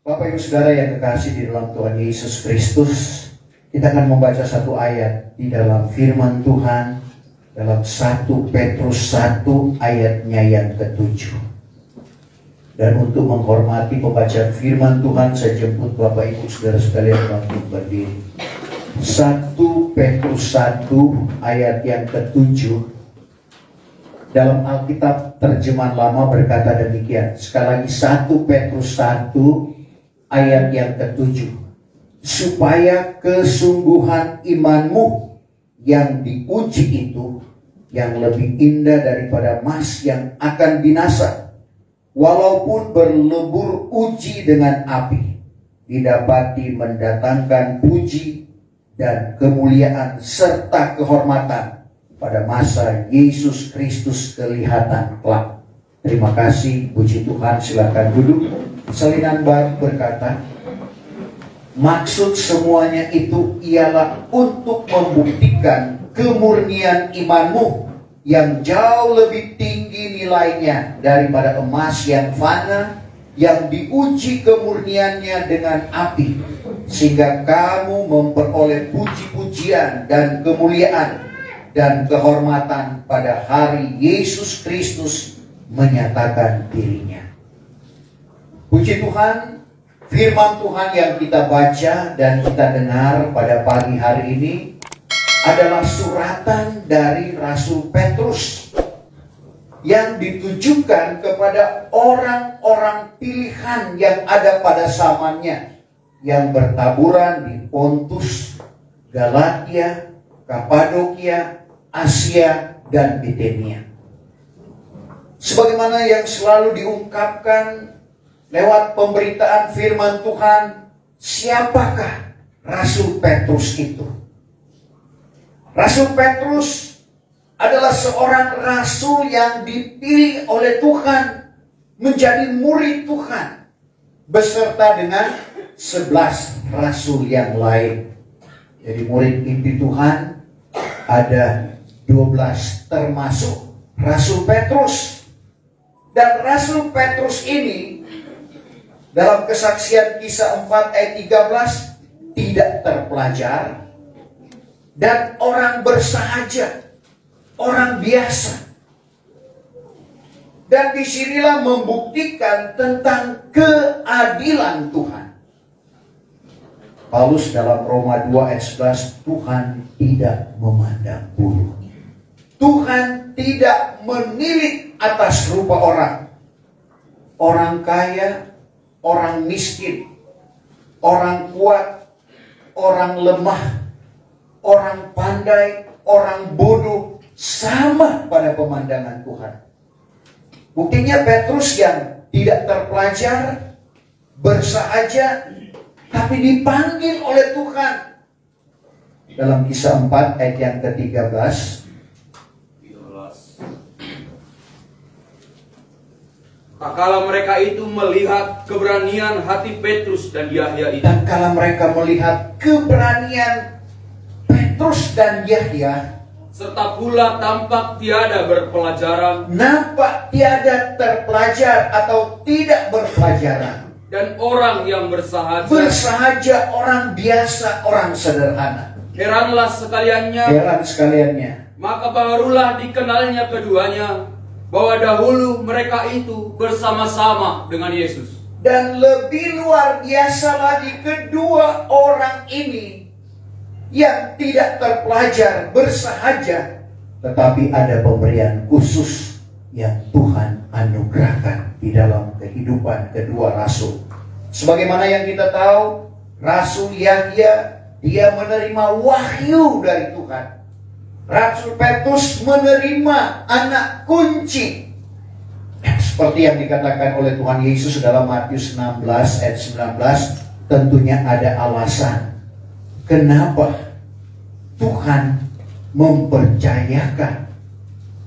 Bapak Ibu Saudara yang kekasih di dalam Tuhan Yesus Kristus, kita akan membaca satu ayat di dalam firman Tuhan dalam 1 Petrus 1 ayatnya yang ke-7. Dan untuk menghormati pembacaan firman Tuhan, saya jemput Bapak Ibu Saudara sekalian untuk berdiri. 1 Petrus 1 ayat yang ke-7. Dalam Alkitab terjemahan lama berkata demikian. Sekali lagi 1 Petrus 1 ayat yang ke-7. Supaya kesungguhan imanmu yang diuji itu, yang lebih indah daripada emas yang akan binasa, walaupun berlebur uji dengan api, didapati mendatangkan puji dan kemuliaan serta kehormatan pada masa Yesus Kristus kelihatan kelak. Terima kasih, puji Tuhan. Silakan duduk. Salinan baru berkata, maksud semuanya itu ialah untuk membuktikan kemurnian imanmu yang jauh lebih tinggi nilainya daripada emas yang fana, yang diuji kemurniannya dengan api, sehingga kamu memperoleh puji-pujian dan kemuliaan dan kehormatan pada hari Yesus Kristus menyatakan dirinya. Puji Tuhan, firman Tuhan yang kita baca dan kita dengar pada pagi hari ini adalah suratan dari Rasul Petrus yang ditujukan kepada orang-orang pilihan yang ada pada zamannya, yang bertaburan di Pontus, Galatia, Kapadokia, Asia, dan Bithenia. Sebagaimana yang selalu diungkapkan lewat pemberitaan firman Tuhan, siapakah Rasul Petrus itu? Rasul Petrus adalah seorang rasul yang dipilih oleh Tuhan menjadi murid Tuhan beserta dengan 11 rasul yang lain. Jadi murid inti Tuhan ada 12 termasuk Rasul Petrus. Dan Rasul Petrus ini dalam kesaksian Kisah 4 ayat 13 tidak terpelajar dan orang bersahaja, orang biasa. Dan disinilah membuktikan tentang keadilan Tuhan. Paulus dalam Roma 2 ayat 11, Tuhan tidak memandang bulu. Tuhan tidak menilik atas rupa orang. Orang kaya, orang miskin, orang kuat, orang lemah, orang pandai, orang bodoh, sama pada pemandangan Tuhan. Buktinya Petrus yang tidak terpelajar, bersahaja, tapi dipanggil oleh Tuhan. Dalam Kisah 4 ayat yang ke-13. Tak kala mereka itu melihat keberanian hati Petrus dan Yahya itu. Dan kala mereka melihat keberanian Petrus dan Yahya, serta pula tampak tiada berpelajaran, nampak tiada terpelajar atau tidak berpelajaran, dan orang yang bersahaja, orang biasa, orang sederhana. Heran sekaliannya. Maka barulah dikenalnya keduanya bahwa dahulu mereka itu bersama-sama dengan Yesus. Dan lebih luar biasa lagi, kedua orang ini yang tidak terpelajar, bersahaja, tetapi ada pemberian khusus yang Tuhan anugerahkan di dalam kehidupan kedua rasul. Sebagaimana yang kita tahu, Rasul Yahya, dia menerima wahyu dari Tuhan. Rasul Petrus menerima anak kunci, seperti yang dikatakan oleh Tuhan Yesus dalam Matius 16 ayat 19. Tentunya ada alasan kenapa Tuhan mempercayakan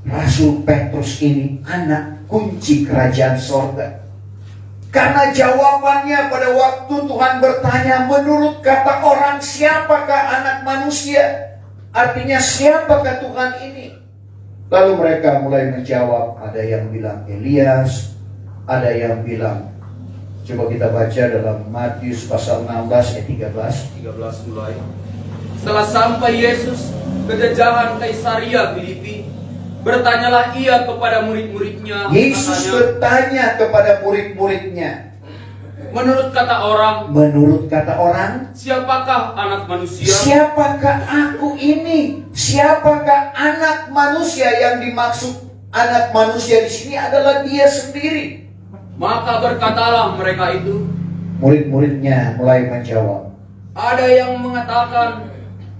Rasul Petrus ini anak kunci kerajaan sorga. Karena jawabannya pada waktu Tuhan bertanya, menurut kata orang siapakah anak manusia? Artinya siapakah Tuhan ini? Lalu mereka mulai menjawab, ada yang bilang Elias, ada yang bilang Coba kita baca dalam Matius pasal 16 ayat 13 mulai. Setelah sampai Yesus ke jajahan Kaisaria Filipi, bertanyalah ia kepada murid-muridnya. Yesus katanya, bertanya kepada murid-muridnya, menurut kata orang, siapakah anak manusia? siapakah aku ini? Siapakah anak manusia? Yang dimaksud anak manusia di sini adalah dia sendiri. Maka berkatalah mereka itu. Murid-muridnya mulai menjawab. Ada yang mengatakan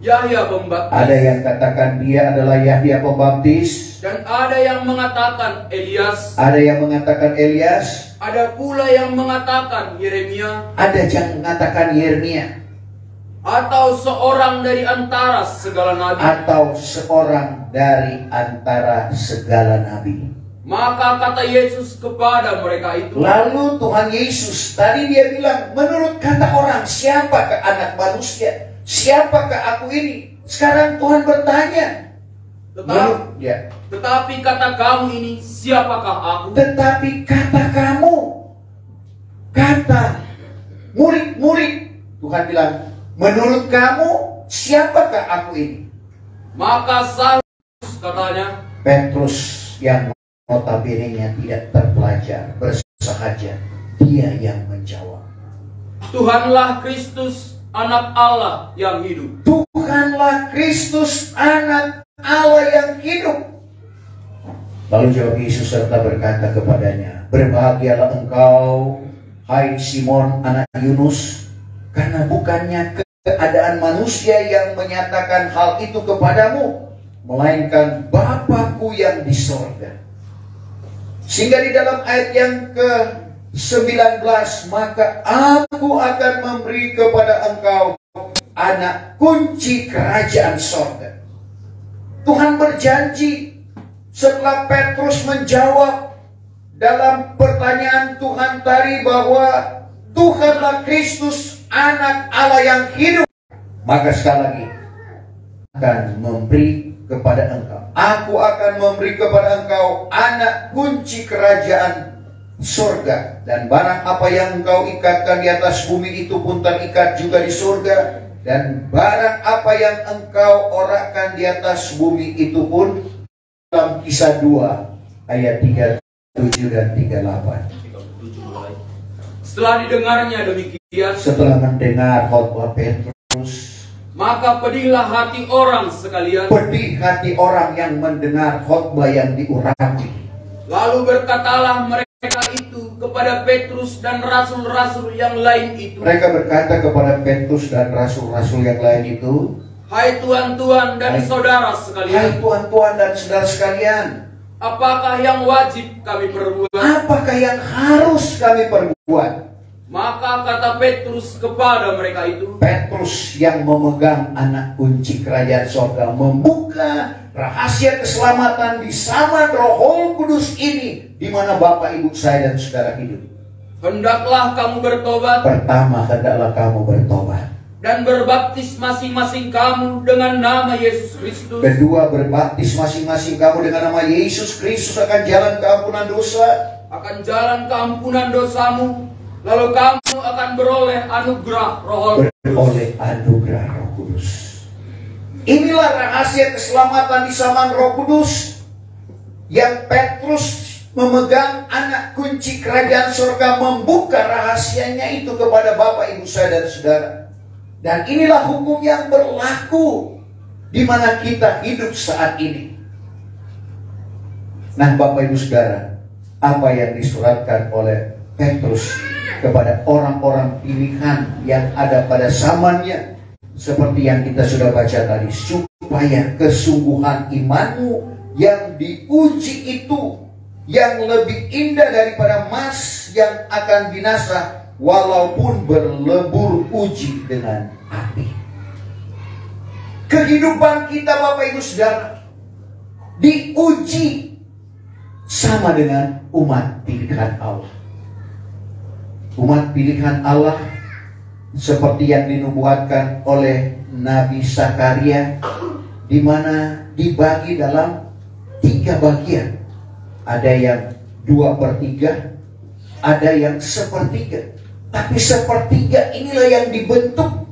Yahya Pembaptis. Ada yang katakan dia adalah Yahya Pembaptis. Dan ada yang mengatakan Elias. Ada yang mengatakan Elias. Ada pula yang mengatakan Yeremia. Ada yang mengatakan Yeremia. Atau seorang dari antara segala nabi. Atau seorang dari antara segala nabi. Maka kata Yesus kepada mereka itu. Lalu Tuhan Yesus tadi dia bilang, menurut kata orang, siapakah anak manusia? Siapakah aku ini? Sekarang Tuhan bertanya. Tetapi kata kamu ini, siapakah aku? Tetapi kata kamu, kata murid-murid, Tuhan bilang, menurut kamu, siapakah aku ini? Maka sahut katanya, Petrus yang notabene-nya tidak terpelajar, bersahaja, dia yang menjawab. Tuhanlah Kristus, anak Allah yang hidup. Tuhanlah Kristus, anak Allah yang hidup. Lalu jawab Yesus serta berkata kepadanya, berbahagialah engkau, hai Simon anak Yunus, karena bukannya keadaan manusia yang menyatakan hal itu kepadamu, melainkan Bapa-Ku yang di sorga. Sehingga di dalam ayat yang ke-19, maka aku akan memberi kepada engkau anak kunci kerajaan sorga. Tuhan berjanji setelah Petrus menjawab dalam pertanyaan Tuhan tadi bahwa Tuhanlah Kristus, anak Allah yang hidup, maka sekali lagi akan memberi kepada engkau. Aku akan memberi kepada engkau anak kunci kerajaan surga. Dan barang apa yang engkau ikatkan di atas bumi itu pun terikat juga di surga. Dan barang apa yang engkau orakkan di atas bumi itu pun, dalam Kisah 2 ayat 37 dan 38. Setelah didengarnya demikian, setelah mendengar khotbah Petrus, maka pedihlah hati orang sekalian. Pedih hati orang yang mendengar khotbah yang diurapi. Lalu berkatalah mereka itu kepada Petrus dan rasul-rasul yang lain itu. Mereka berkata kepada Petrus dan rasul-rasul yang lain itu, hai tuan-tuan dan saudara hai sekalian, tuan-tuan dan saudara sekalian, apakah yang wajib kami perbuat? apakah yang harus kami perbuat? Maka kata Petrus kepada mereka itu, Petrus yang memegang anak kunci kerajaan sorga, membuka rahasia keselamatan di zaman Roh Kudus ini, di mana Bapak Ibu saya dan saudara hidup. hendaklah kamu bertobat. Pertama, hendaklah kamu bertobat. Dan berbaptis masing-masing kamu dengan nama Yesus Kristus. Kedua, berbaptis masing-masing kamu dengan nama Yesus Kristus akan jalan keampunan dosa. Akan jalan keampunan dosamu. Lalu kamu akan beroleh anugerah Roh Kudus. Beroleh anugerah Roh Kudus. Inilah rahasia keselamatan di zaman Roh Kudus, yang Petrus memegang anak kunci kerajaan surga, membuka rahasianya itu kepada Bapak Ibu saya dan saudara. Dan inilah hukum yang berlaku di mana kita hidup saat ini. Nah, Bapak Ibu saudara, apa yang disuratkan oleh Petrus kepada orang-orang pilihan yang ada pada zamannya, seperti yang kita sudah baca tadi, supaya kesungguhan imanmu yang diuji itu yang lebih indah daripada emas yang akan binasa, walaupun berlebur uji dengan api. Kehidupan kita, Bapak Ibu saudara, diuji sama dengan umat pilihan Allah. Umat pilihan Allah seperti yang dinubuatkan oleh Nabi Zakaria, di mana dibagi dalam 3 bagian. Ada yang 2/3, ada yang 1/3. Tapi sepertiga inilah yang dibentuk.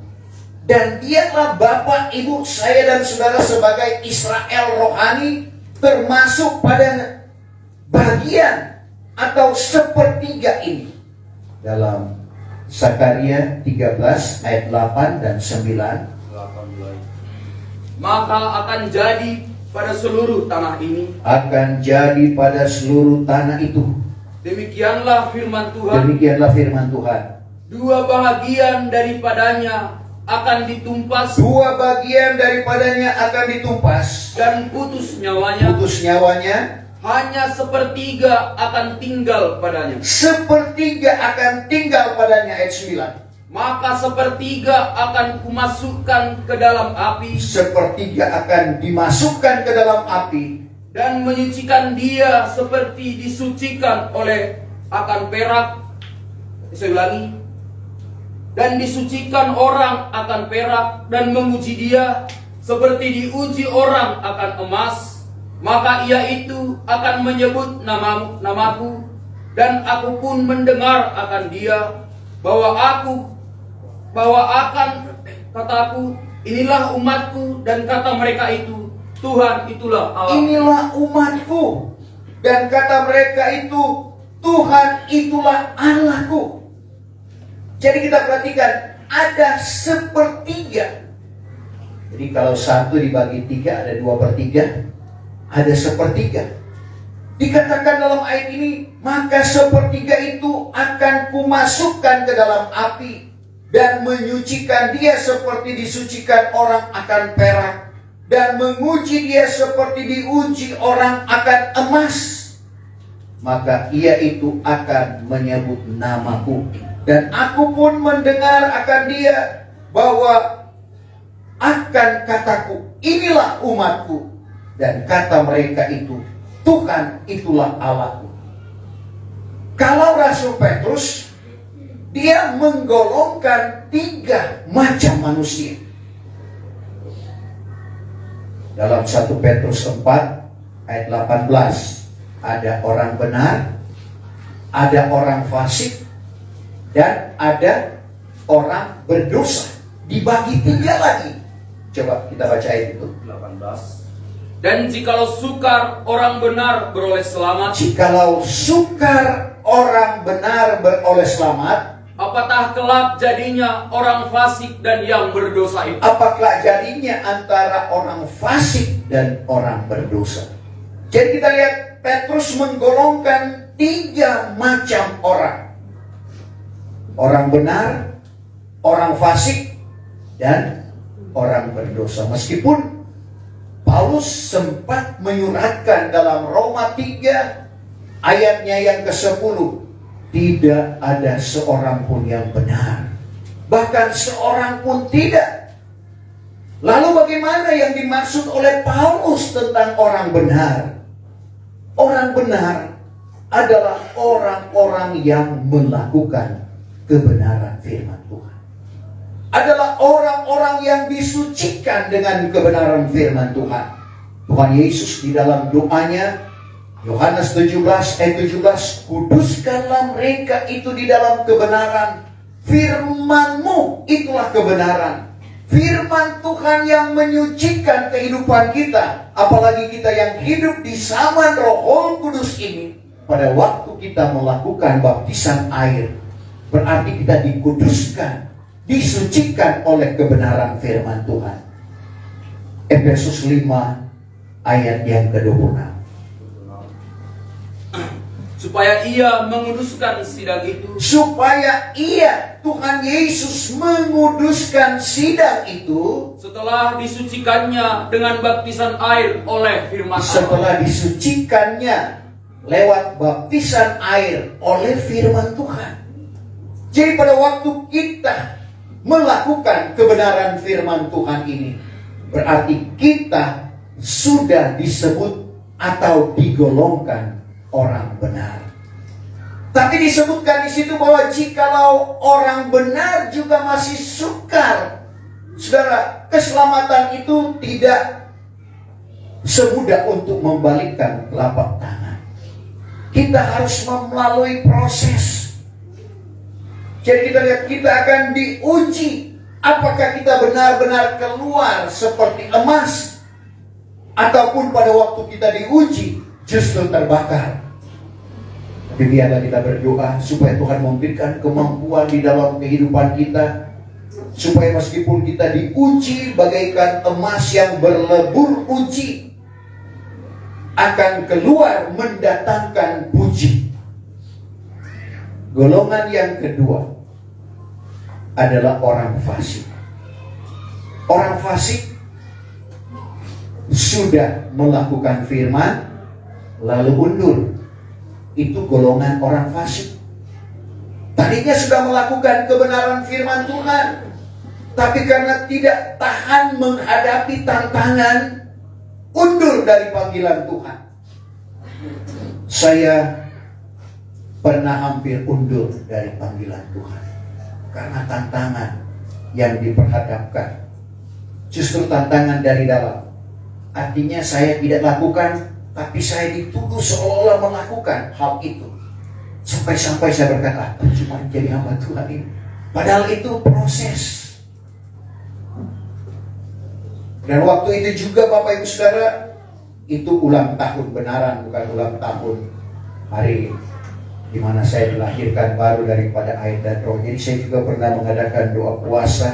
Dan dialah Bapak, Ibu, saya dan saudara sebagai Israel rohani, termasuk pada bagian atau sepertiga ini. Dalam Zakaria 13 ayat 8 dan 9. Maka akan jadi pada seluruh tanah ini. Akan jadi pada seluruh tanah itu. Demikianlah firman Tuhan. Demikianlah firman Tuhan. Dua bahagian daripadanya akan ditumpas. Dua bagian daripadanya akan ditumpas. Dan putus nyawanya. Putus nyawanya. Hanya sepertiga akan tinggal padanya. Sepertiga akan tinggal padanya, ayat 9. Maka sepertiga akan kumasukkan ke dalam api. Sepertiga akan dimasukkan ke dalam api. Dan menyucikan dia seperti disucikan oleh akan perak. Saya ulangi. Dan disucikan orang akan perak. Dan menguji dia seperti diuji orang akan emas. Maka ia itu akan menyebut namaku. Dan aku pun mendengar akan dia. Bahwa akan kataku, inilah umatku. Dan kata mereka itu, Tuhan itulah Allah. Inilah umatku. Dan kata mereka itu, Tuhan itulah Allahku. Jadi kita perhatikan, ada sepertiga. Jadi kalau satu dibagi tiga, ada 2/3. Ada sepertiga. Dikatakan dalam ayat ini, maka sepertiga itu akan kumasukkan ke dalam api. Dan menyucikan dia seperti disucikan orang akan perak. Dan menguji dia seperti diuji orang akan emas. Maka ia itu akan menyebut namaku. Dan aku pun mendengar akan dia bahwa akan kataku, inilah umatku. Dan kata mereka itu, Tuhan itulah Allahku. Kalau Rasul Petrus, dia menggolongkan 3 macam manusia. Dalam 1 Petrus 4 ayat 18, ada orang benar, ada orang fasik, dan ada orang berdosa. Dibagi 3 lagi. Coba kita baca ayat itu. 18. Dan jikalau sukar orang benar beroleh selamat. Jikalau sukar orang benar beroleh selamat, apatah kelak jadinya orang fasik dan yang berdosa itu? Apakah jadinya antara orang fasik dan orang berdosa? Jadi kita lihat Petrus menggolongkan 3 macam orang. Orang benar, orang fasik, dan orang berdosa. Meskipun Paulus sempat menyuratkan dalam Roma 3 ayatnya yang ke-10, tidak ada seorang pun yang benar, bahkan seorang pun tidak. Lalu bagaimana yang dimaksud oleh Paulus tentang orang benar? Orang benar adalah orang-orang yang melakukan kebenaran firman Tuhan. Adalah orang-orang yang disucikan dengan kebenaran firman Tuhan. Tuhan Yesus di dalam doanya, Yohanes 17 ayat 17, kuduskanlah mereka itu di dalam kebenaran. Firman-Mu itulah kebenaran. Firman Tuhan yang menyucikan kehidupan kita. Apalagi kita yang hidup di zaman Roh Kudus ini. Pada waktu kita melakukan baptisan air, berarti kita dikuduskan, disucikan oleh kebenaran firman Tuhan. Efesus 5 ayat yang ke-26. Supaya ia menguduskan sidang itu. Supaya ia, Tuhan Yesus, menguduskan sidang itu. Setelah disucikannya dengan baptisan air oleh firman Allah. Setelah disucikannya lewat baptisan air oleh firman Tuhan. Jadi pada waktu kita melakukan kebenaran firman Tuhan ini, berarti kita sudah disebut atau digolongkan orang benar. Tapi disebutkan di situ bahwa jikalau orang benar juga masih sukar, saudara, keselamatan itu tidak semudah untuk membalikkan telapak tangan. Kita harus melalui proses. Jadi kita lihat, kita akan diuji. Apakah kita benar-benar keluar seperti emas, ataupun pada waktu kita diuji justru terbakar. Tapi biarlah kita berdoa supaya Tuhan memberikan kemampuan di dalam kehidupan kita, supaya meskipun kita diuji bagaikan emas yang berlebur uji, akan keluar mendatangkan puji. Golongan yang kedua adalah orang fasik. Orang fasik sudah melakukan firman lalu undur. Itu golongan orang fasik. Tadinya sudah melakukan kebenaran firman Tuhan, tapi karena tidak tahan menghadapi tantangan, undur dari panggilan Tuhan. Saya pernah hampir undur dari panggilan Tuhan karena tantangan yang diperhadapkan. Justru tantangan dari dalam. Artinya saya tidak lakukan, tapi saya dituduh seolah-olah melakukan hal itu. Sampai-sampai saya berkata, cuma jadi hamba Tuhan ini. Padahal itu proses. Dan waktu itu juga Bapak Ibu Saudara, itu ulang tahun benaran, bukan ulang tahun hari di mana saya dilahirkan baru daripada air dan roh. Jadi saya juga pernah mengadakan doa puasa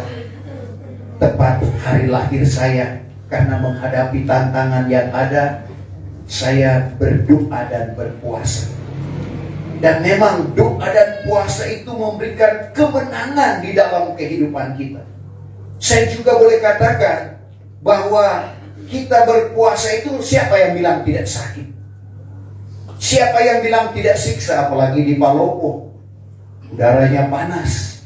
tepat hari lahir saya. Karena menghadapi tantangan yang ada, saya berdoa dan berpuasa. Dan memang doa dan puasa itu memberikan kemenangan di dalam kehidupan kita. Saya juga boleh katakan bahwa kita berpuasa itu, siapa yang bilang tidak sakit? Siapa yang bilang tidak siksa? Apalagi di Palopo, udaranya panas.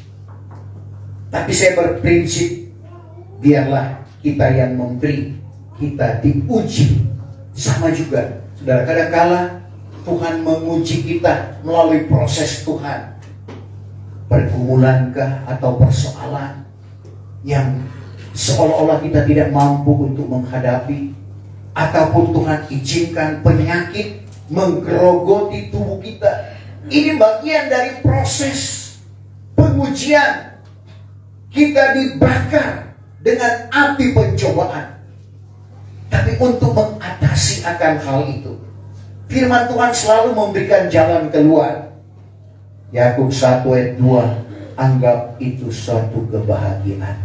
Tapi saya berprinsip, biarlah kita yang memberi, kita diuji. Sama juga, saudara, kadang-kala Tuhan menguji kita melalui proses Tuhan. Pergumulankah atau persoalan yang seolah-olah kita tidak mampu untuk menghadapi, ataupun Tuhan izinkan penyakit menggerogoti tubuh kita. Ini bagian dari proses pengujian. Kita dibakar dengan api pencobaan. Tapi untuk mengatasi akan hal itu, firman Tuhan selalu memberikan jalan keluar. Yakub 1 ayat 2, anggap itu suatu kebahagiaan.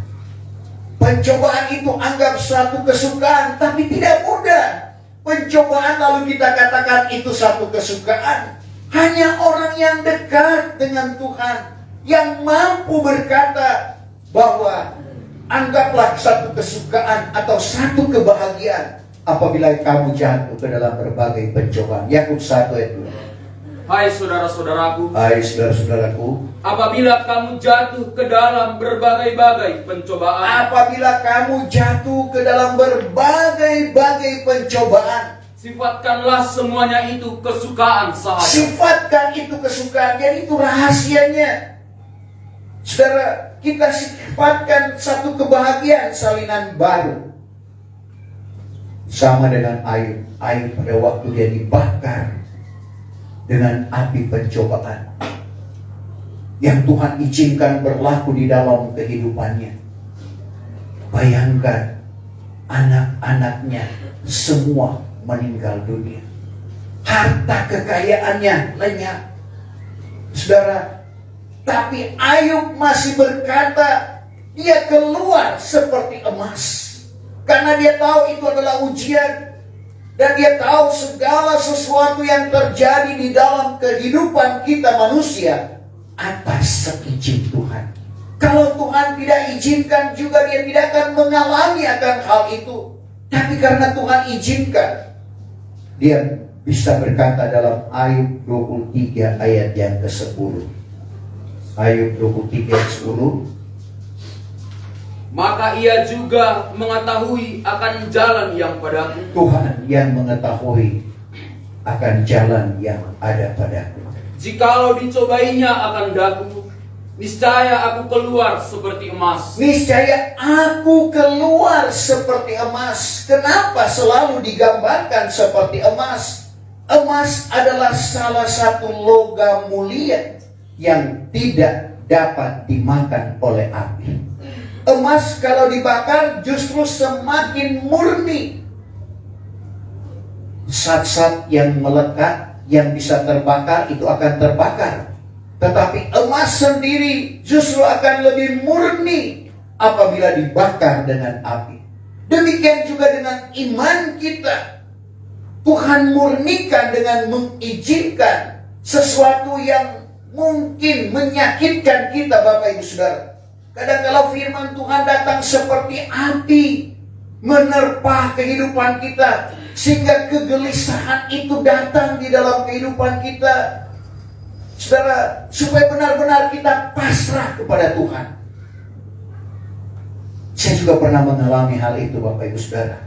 Pencobaan itu anggap suatu kesukaan, tapi tidak mudah. Pencobaan lalu kita katakan itu satu kesukaan. Hanya orang yang dekat dengan Tuhan yang mampu berkata bahwa anggaplah satu kesukaan atau satu kebahagiaan apabila kamu jatuh ke dalam berbagai pencobaan. Yakub 1 ayat 2. Hai saudara-saudaraku, Hai saudara-saudaraku, apabila kamu jatuh ke dalam berbagai-bagai pencobaan, apabila kamu jatuh ke dalam berbagai-bagai pencobaan, sifatkanlah semuanya itu kesukaan saja. sifatkan itu kesukaan. Jadi itu rahasianya. Saudara, kita sifatkan satu kebahagiaan salinan baru. Sama dengan air. Air pada waktu dia dibakar dengan api pencobaan yang Tuhan izinkan berlaku di dalam kehidupannya. Bayangkan, anak-anaknya semua meninggal dunia. Harta kekayaannya lenyap. Saudara, tapi Ayub masih berkata, dia keluar seperti emas. Karena dia tahu itu adalah ujian. Dan dia tahu segala sesuatu yang terjadi di dalam kehidupan kita manusia atas seizin Tuhan. Kalau Tuhan tidak izinkan juga, dia tidak akan mengalami akan hal itu. Tapi karena Tuhan izinkan, dia bisa berkata dalam Ayub 23 ayat yang ke-10. Ayub 23 ayat 10. Maka ia juga mengetahui akan jalan yang padaku. Tuhan yang mengetahui akan jalan yang ada padaku. Jikalau dicobainya akan daku, niscaya aku keluar seperti emas. Niscaya aku keluar seperti emas. Kenapa selalu digambarkan seperti emas? Emas adalah salah satu logam mulia yang tidak dapat dimakan oleh api. Emas kalau dibakar justru semakin murni. Zat-zat yang melekat, yang bisa terbakar itu akan terbakar. Tetapi emas sendiri justru akan lebih murni apabila dibakar dengan api. Demikian juga dengan iman kita. Tuhan murnikan dengan mengizinkan sesuatu yang mungkin menyakitkan kita, Bapak Ibu Saudara. Kadang-kala firman Tuhan datang seperti api, menerpa kehidupan kita, sehingga kegelisahan itu datang di dalam kehidupan kita. Saudara, supaya benar-benar kita pasrah kepada Tuhan. Saya juga pernah mengalami hal itu, Bapak Ibu Saudara.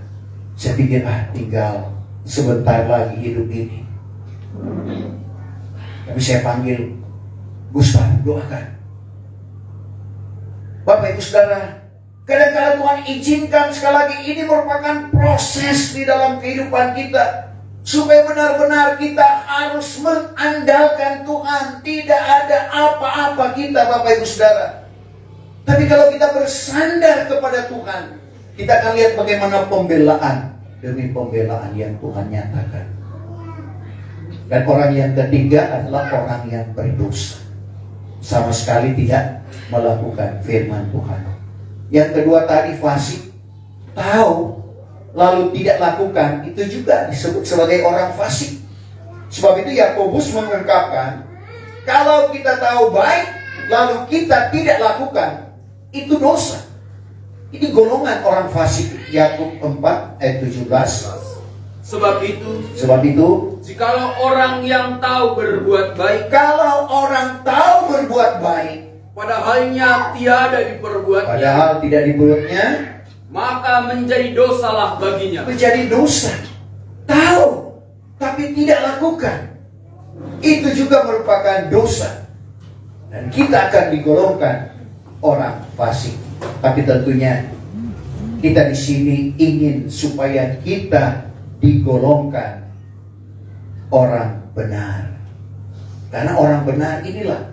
Saya pikir, tinggal sebentar lagi hidup ini. Tapi saya panggil Gustaf, doakan. Bapak Ibu Saudara, kadang-kadang Tuhan izinkan sekali lagi, ini merupakan proses di dalam kehidupan kita. Supaya benar-benar kita harus mengandalkan Tuhan. Tidak ada apa-apa kita, Bapak Ibu Saudara. Tapi kalau kita bersandar kepada Tuhan, kita akan lihat bagaimana pembelaan demi pembelaan yang Tuhan nyatakan. Dan orang yang ketiga adalah orang yang berdosa, sama sekali tidak melakukan firman Tuhan. Yang kedua tadi fasik, tahu lalu tidak lakukan, itu juga disebut sebagai orang fasik. Sebab itu Yakobus mengungkapkan, kalau kita tahu baik lalu kita tidak lakukan, itu dosa. Ini golongan orang fasik. Yakub 4 ayat 17. Sebab itu, jikalau orang yang tahu berbuat baik, kalau orang tahu berbuat baik, padahalnya tiada diperbuatnya, padahal tidak diperbuatnya, maka menjadi dosalah baginya. Menjadi dosa. Tahu, tapi tidak lakukan, itu juga merupakan dosa. Dan kita akan digolongkan orang fasik. Tapi tentunya kita di sini ingin supaya kita digolongkan orang benar. Karena orang benar inilah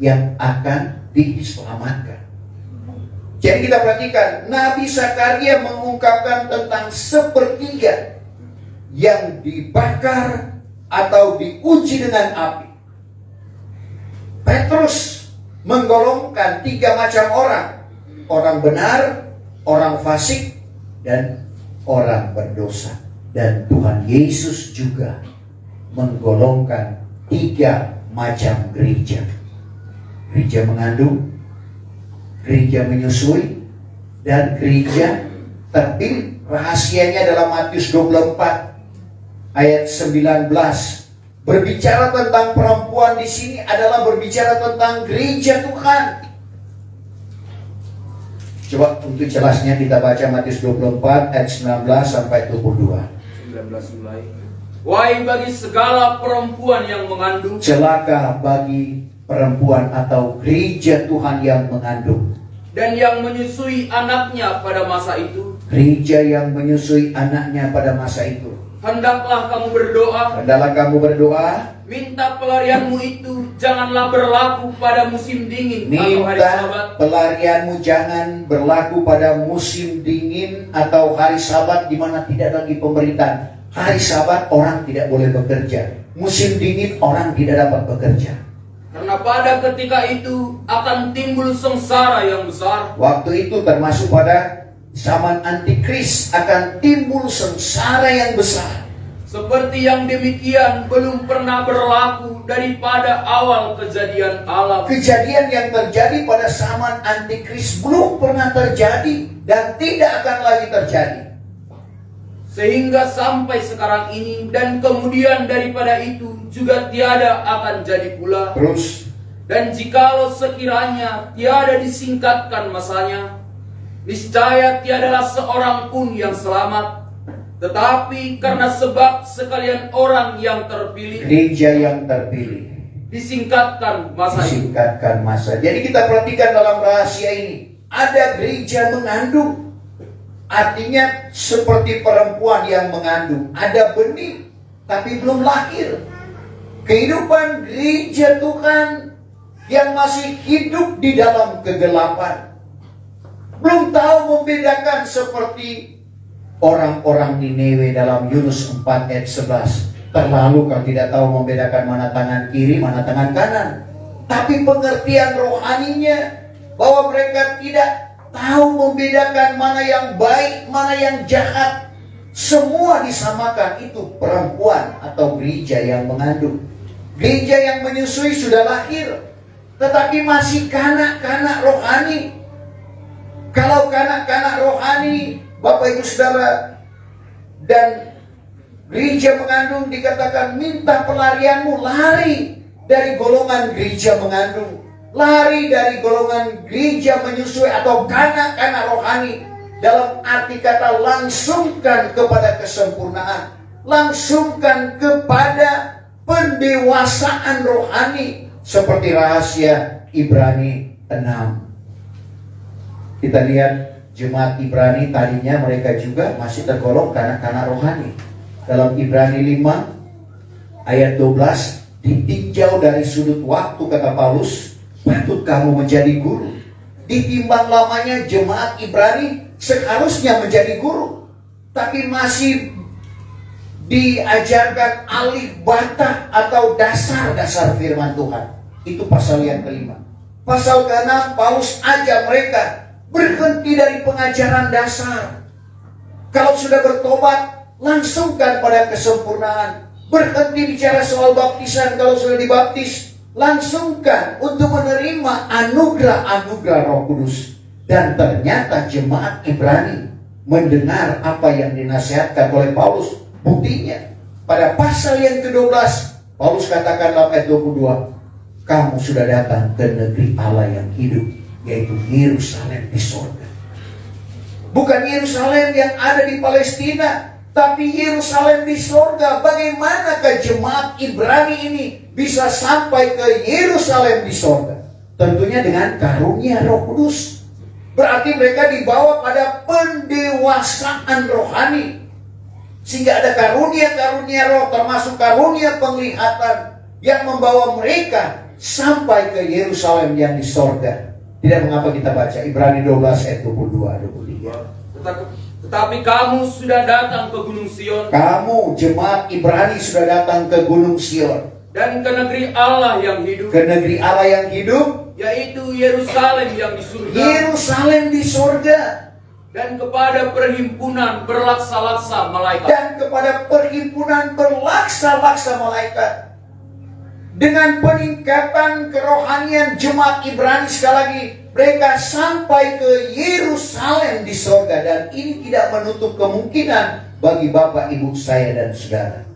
yang akan diselamatkan. Jadi kita perhatikan, Nabi Zakaria mengungkapkan tentang sepertiga yang dibakar atau diuji dengan api. Petrus menggolongkan 3 macam orang. Orang benar, orang fasik, dan orang berdosa. Dan Tuhan Yesus juga menggolongkan 3 macam gereja. Gereja mengandung, gereja menyusui, dan gereja terpilih. Rahasianya dalam Matius 24 ayat 19. Berbicara tentang perempuan di sini adalah berbicara tentang gereja Tuhan. Coba untuk jelasnya kita baca Matius 24 ayat 19 sampai 22. 19 mulai. Wahai bagi segala perempuan yang mengandung, celaka bagi perempuan atau gereja Tuhan yang mengandung dan yang menyusui anaknya pada masa itu. Gereja yang menyusui anaknya pada masa itu. Hendaklah kamu berdoa. Hendaklah kamu berdoa. Minta pelarianmu itu janganlah berlaku pada musim dingin atau hari Sabat. Minta pelarianmu jangan berlaku pada musim dingin atau hari Sabat, di mana tidak lagi pemerintahan. Hari Sabat orang tidak boleh bekerja. Musim dingin orang tidak dapat bekerja. Karena pada ketika itu akan timbul sengsara yang besar. Waktu itu termasuk pada zaman antikris akan timbul sengsara yang besar. Seperti yang demikian belum pernah berlaku daripada awal kejadian alam. Kejadian yang terjadi pada zaman antikris belum pernah terjadi dan tidak akan lagi terjadi. Sehingga sampai sekarang ini dan kemudian daripada itu juga tiada akan jadi pula. Terus, dan jikalau sekiranya tiada disingkatkan masanya, niscaya tiadalah seorang pun yang selamat. Tetapi karena sebab sekalian orang yang terpilih, gereja yang terpilih, disingkatkan masa itu. disingkatkan masa. Jadi kita perhatikan dalam rahasia ini, ada gereja mengandung. Artinya seperti perempuan yang mengandung, ada benih tapi belum lahir. Kehidupan gereja Tuhan yang masih hidup di dalam kegelapan. Belum tahu membedakan seperti orang-orang Niniwe dalam Yunus 4 ayat 11. Terlalu kalau tidak tahu membedakan mana tangan kiri, mana tangan kanan. Tapi pengertian rohaninya bahwa mereka tidak tahu membedakan mana yang baik, mana yang jahat. Semua disamakan, itu perempuan atau gereja yang mengandung. Gereja yang menyusui sudah lahir, tetapi masih kanak-kanak rohani. Kalau kanak-kanak rohani, Bapak Ibu Saudara, dan gereja mengandung dikatakan minta pelarianmu, lari dari golongan gereja mengandung, lari dari golongan gereja menyusui atau kanak-kanak rohani. Dalam arti kata langsungkan kepada kesempurnaan, langsungkan kepada pendewasaan rohani, seperti rahasia Ibrani 6. Kita lihat jemaat Ibrani tadinya mereka juga masih tergolong kanak-kanak rohani. Dalam Ibrani 5 ayat 12, ditinjau dari sudut waktu, kata Paulus, patut kamu menjadi guru. Ditimbang lamanya jemaat Ibrani seharusnya menjadi guru, tapi masih diajarkan alif bata atau dasar-dasar firman Tuhan. Itu pasal yang kelima. Pasal ke-6, Paulus ajar mereka berhenti dari pengajaran dasar. Kalau sudah bertobat, langsungkan pada kesempurnaan. Berhenti bicara soal baptisan. Kalau sudah dibaptis, langsungkan untuk menerima anugerah-anugerah Roh Kudus. Dan ternyata jemaat Ibrani mendengar apa yang dinasihatkan oleh Paulus. Buktinya pada pasal yang ke-12, Paulus katakan dalam ayat 22, kamu sudah datang ke negeri Allah yang hidup, yaitu Yerusalem di sorga. Bukan Yerusalem yang ada di Palestina, tapi Yerusalem di sorga. Bagaimanakah jemaat Ibrani ini bisa sampai ke Yerusalem di sorga? Tentunya dengan karunia Roh Kudus. Berarti mereka dibawa pada pendewasaan rohani, sehingga ada karunia-karunia roh, termasuk karunia penglihatan, yang membawa mereka sampai ke Yerusalem yang di sorga. Tidak mengapa kita baca Ibrani 12 ayat 22-23. Tetapi kamu sudah datang ke Gunung Sion. Kamu jemaat Ibrani sudah datang ke Gunung Sion. Dan ke negeri Allah yang hidup. Ke negeri Allah yang hidup, yaitu Yerusalem yang di surga. Yerusalem di sorga. Dan kepada perhimpunan berlaksa-laksa malaikat. Dan kepada perhimpunan berlaksa-laksa malaikat. Dengan peningkatan kerohanian jemaat Ibrani, sekali lagi mereka sampai ke Yerusalem di sorga. Dan ini tidak menutup kemungkinan bagi Bapak, Ibu, saya dan saudara.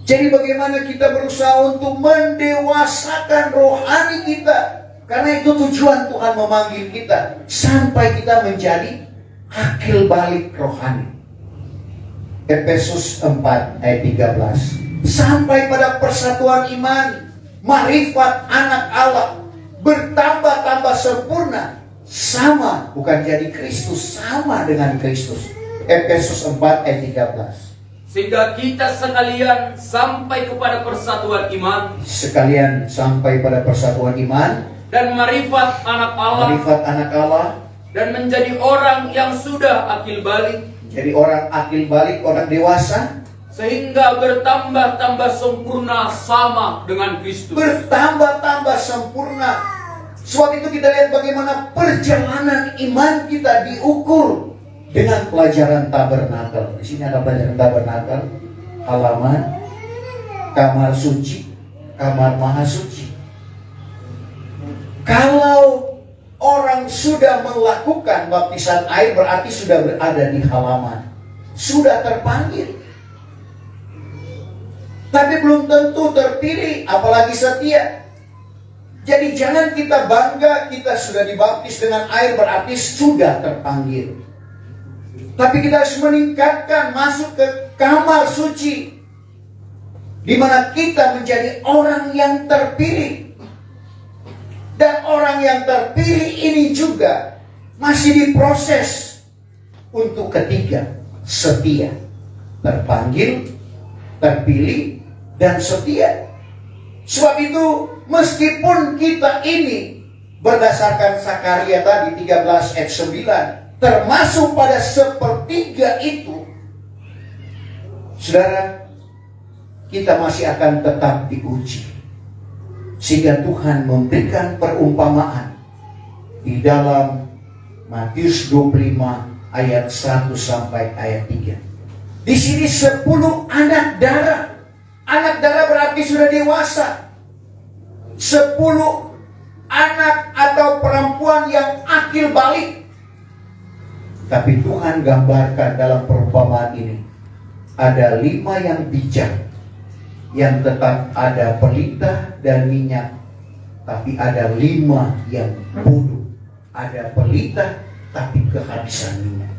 Jadi bagaimana kita berusaha untuk mendewasakan rohani kita. Karena itu tujuan Tuhan memanggil kita, sampai kita menjadi akil balik rohani. Efesus 4 ayat 13. Sampai pada persatuan iman, marifat anak Allah, bertambah-tambah sempurna, sama, bukan jadi Kristus, sama dengan Kristus. Efesus 4 ayat 13. Sehingga kita sekalian sampai kepada persatuan iman. Sekalian sampai pada persatuan iman. Dan marifat anak Allah. Marifat anak Allah. Dan menjadi orang yang sudah akil balik. Jadi orang akil balik, orang dewasa. Sehingga bertambah-tambah sempurna sama dengan Kristus. Bertambah-tambah sempurna. Sebab itu kita lihat bagaimana perjalanan iman kita diukur dengan pelajaran tabernakel. Di sini ada pelajaran tabernakel, halaman, kamar suci, kamar maha suci. Kalau orang sudah melakukan baptisan air, berarti sudah berada di halaman, sudah terpanggil. Tapi belum tentu terpilih, apalagi setia. Jadi jangan kita bangga kita sudah dibaptis dengan air berarti sudah terpanggil. Tapi kita harus meningkatkan, masuk ke kamar suci, di mana kita menjadi orang yang terpilih. Dan orang yang terpilih ini juga masih diproses untuk ketiga, setia. Terpanggil, terpilih, dan setia. Sebab itu meskipun kita ini berdasarkan Sakaria tadi 13 ayat 9 termasuk pada sepertiga itu, saudara, kita masih akan tetap diuji. Sehingga Tuhan memberikan perumpamaan di dalam Matius 25 ayat 1 sampai ayat 3. Di sini 10 anak darah. Anak darah berarti sudah dewasa. 10 anak atau perempuan yang akil balik. Tapi Tuhan gambarkan dalam perumpamaan ini, ada 5 yang bijak, yang tetap ada pelita dan minyak. Tapi ada 5 yang bodoh, ada pelita tapi kehabisan minyak.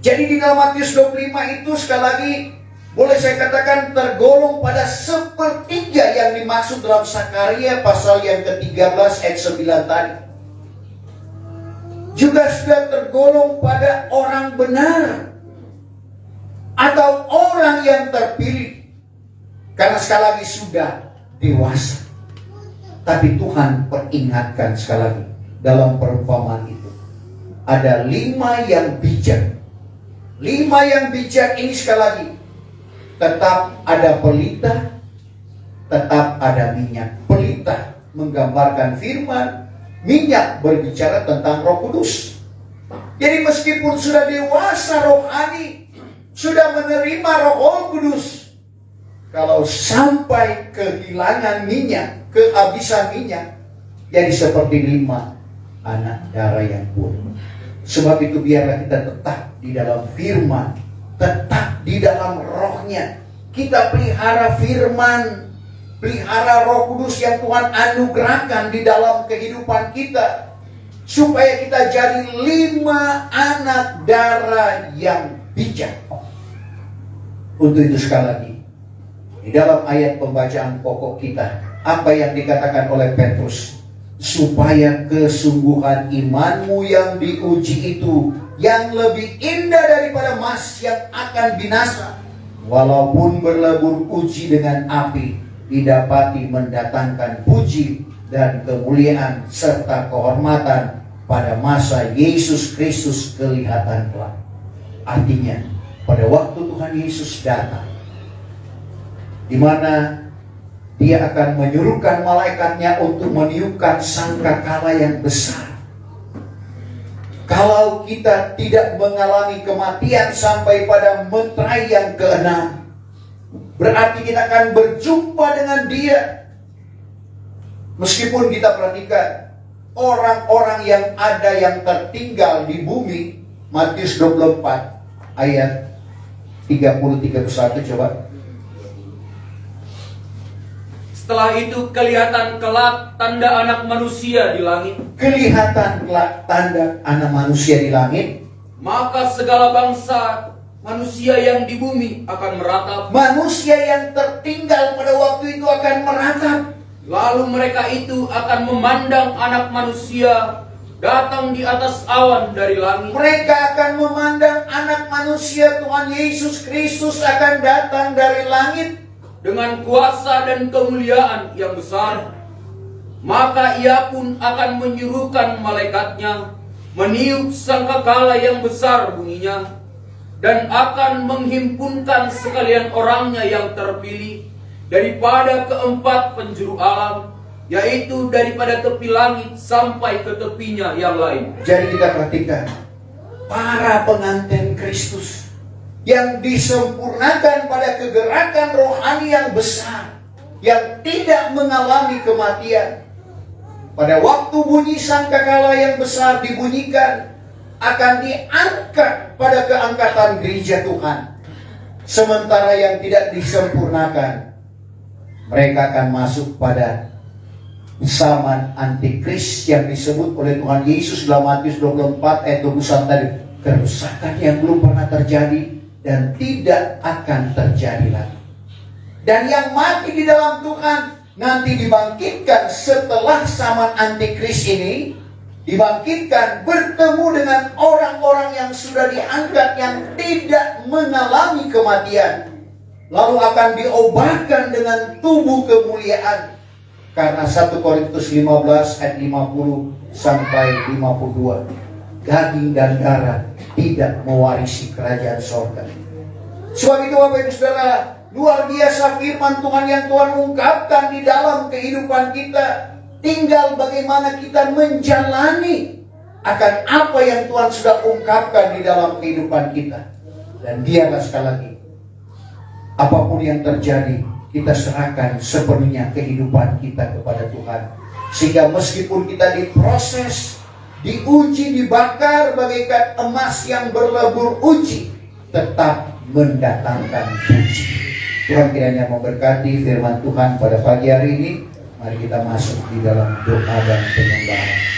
Jadi di dalam Matius 25 itu sekali lagi boleh saya katakan tergolong pada sepertiga yang dimaksud dalam Sakaria pasal yang ke-13 ayat 9 tadi. Juga sudah tergolong pada orang benar atau orang yang terpilih, karena sekali lagi sudah dewasa. Tapi Tuhan peringatkan sekali lagi dalam perumpamaan itu, ada 5 yang bijak. 5 yang bijak ini sekali lagi tetap ada pelita, tetap ada minyak. Pelita menggambarkan firman, minyak berbicara tentang Roh Kudus. Jadi meskipun sudah dewasa rohani, sudah menerima Roh Kudus, kalau sampai kehilangan minyak, kehabisan minyak, jadi seperti 5 anak darah yang bodoh. Sebab itu biarlah kita tetap di dalam firman, tetap di dalam rohnya. Kita pelihara firman, pelihara Roh Kudus yang Tuhan anugerahkan di dalam kehidupan kita, supaya kita jadi 5 anak darah yang bijak. Untuk itu sekali lagi, di dalam ayat pembacaan pokok kita, apa yang dikatakan oleh Petrus, supaya kesungguhan imanmu yang diuji itu, yang lebih indah daripada emas yang akan binasa, walaupun berlebur uji dengan api, didapati mendatangkan puji dan kemuliaan serta kehormatan pada masa Yesus Kristus kelihatan kelak. Artinya, pada waktu Tuhan Yesus datang, di mana Dia akan menyuruhkan malaikatnya untuk meniupkan sangkakala yang besar. Kalau kita tidak mengalami kematian sampai pada meterai yang ke-6, berarti kita akan berjumpa dengan Dia. Meskipun kita perhatikan orang-orang yang ada yang tertinggal di bumi, Matius 24 ayat 30-31, coba. Setelah itu kelihatan kelak tanda anak manusia di langit. Kelihatan kelak tanda anak manusia di langit. Maka segala bangsa manusia yang di bumi akan meratap. Manusia yang tertinggal pada waktu itu akan meratap. Lalu mereka itu akan memandang anak manusia datang di atas awan dari langit. Mereka akan memandang anak manusia Tuhan Yesus Kristus akan datang dari langit dengan kuasa dan kemuliaan yang besar. Maka Ia pun akan menyuruhkan malaikatnya meniup sangkakala yang besar bunyinya, dan akan menghimpunkan sekalian orangnya yang terpilih daripada keempat penjuru alam, yaitu daripada tepi langit sampai ke tepinya yang lain. Jadi kita perhatikan, para pengantin Kristus yang disempurnakan pada kegerakan rohani yang besar, yang tidak mengalami kematian. Pada waktu bunyi sangkakala yang besar dibunyikan, akan diangkat pada keangkatan gereja Tuhan. Sementara yang tidak disempurnakan, mereka akan masuk pada zaman antikris yang disebut oleh Tuhan Yesus dalam Matius 24 ayat 21 tadi. Kerusakan yang belum pernah terjadi dan tidak akan terjadi lagi. Dan yang mati di dalam Tuhan nanti dibangkitkan setelah zaman antikris ini, dibangkitkan bertemu dengan orang-orang yang sudah diangkat, yang tidak mengalami kematian. lalu akan diobatkan dengan tubuh kemuliaan. Karena 1 Korintus 15 ayat 50 sampai 52, daging dan darah tidak mewarisi kerajaan sorga. Sebab itu Bapak Ibu Saudara, luar biasa firman Tuhan yang Tuhan ungkapkan di dalam kehidupan kita. Tinggal bagaimana kita menjalani akan apa yang Tuhan sudah ungkapkan di dalam kehidupan kita. Dan biarlah sekali lagi, apapun yang terjadi, kita serahkan sepenuhnya kehidupan kita kepada Tuhan. Sehingga meskipun kita diproses, diuji, dibakar bagaikan emas yang berlebur uji, tetap mendatangkan puji. Tuhan kiranya memberkati firman Tuhan pada pagi hari ini. Mari kita masuk di dalam doa dan penyembahan.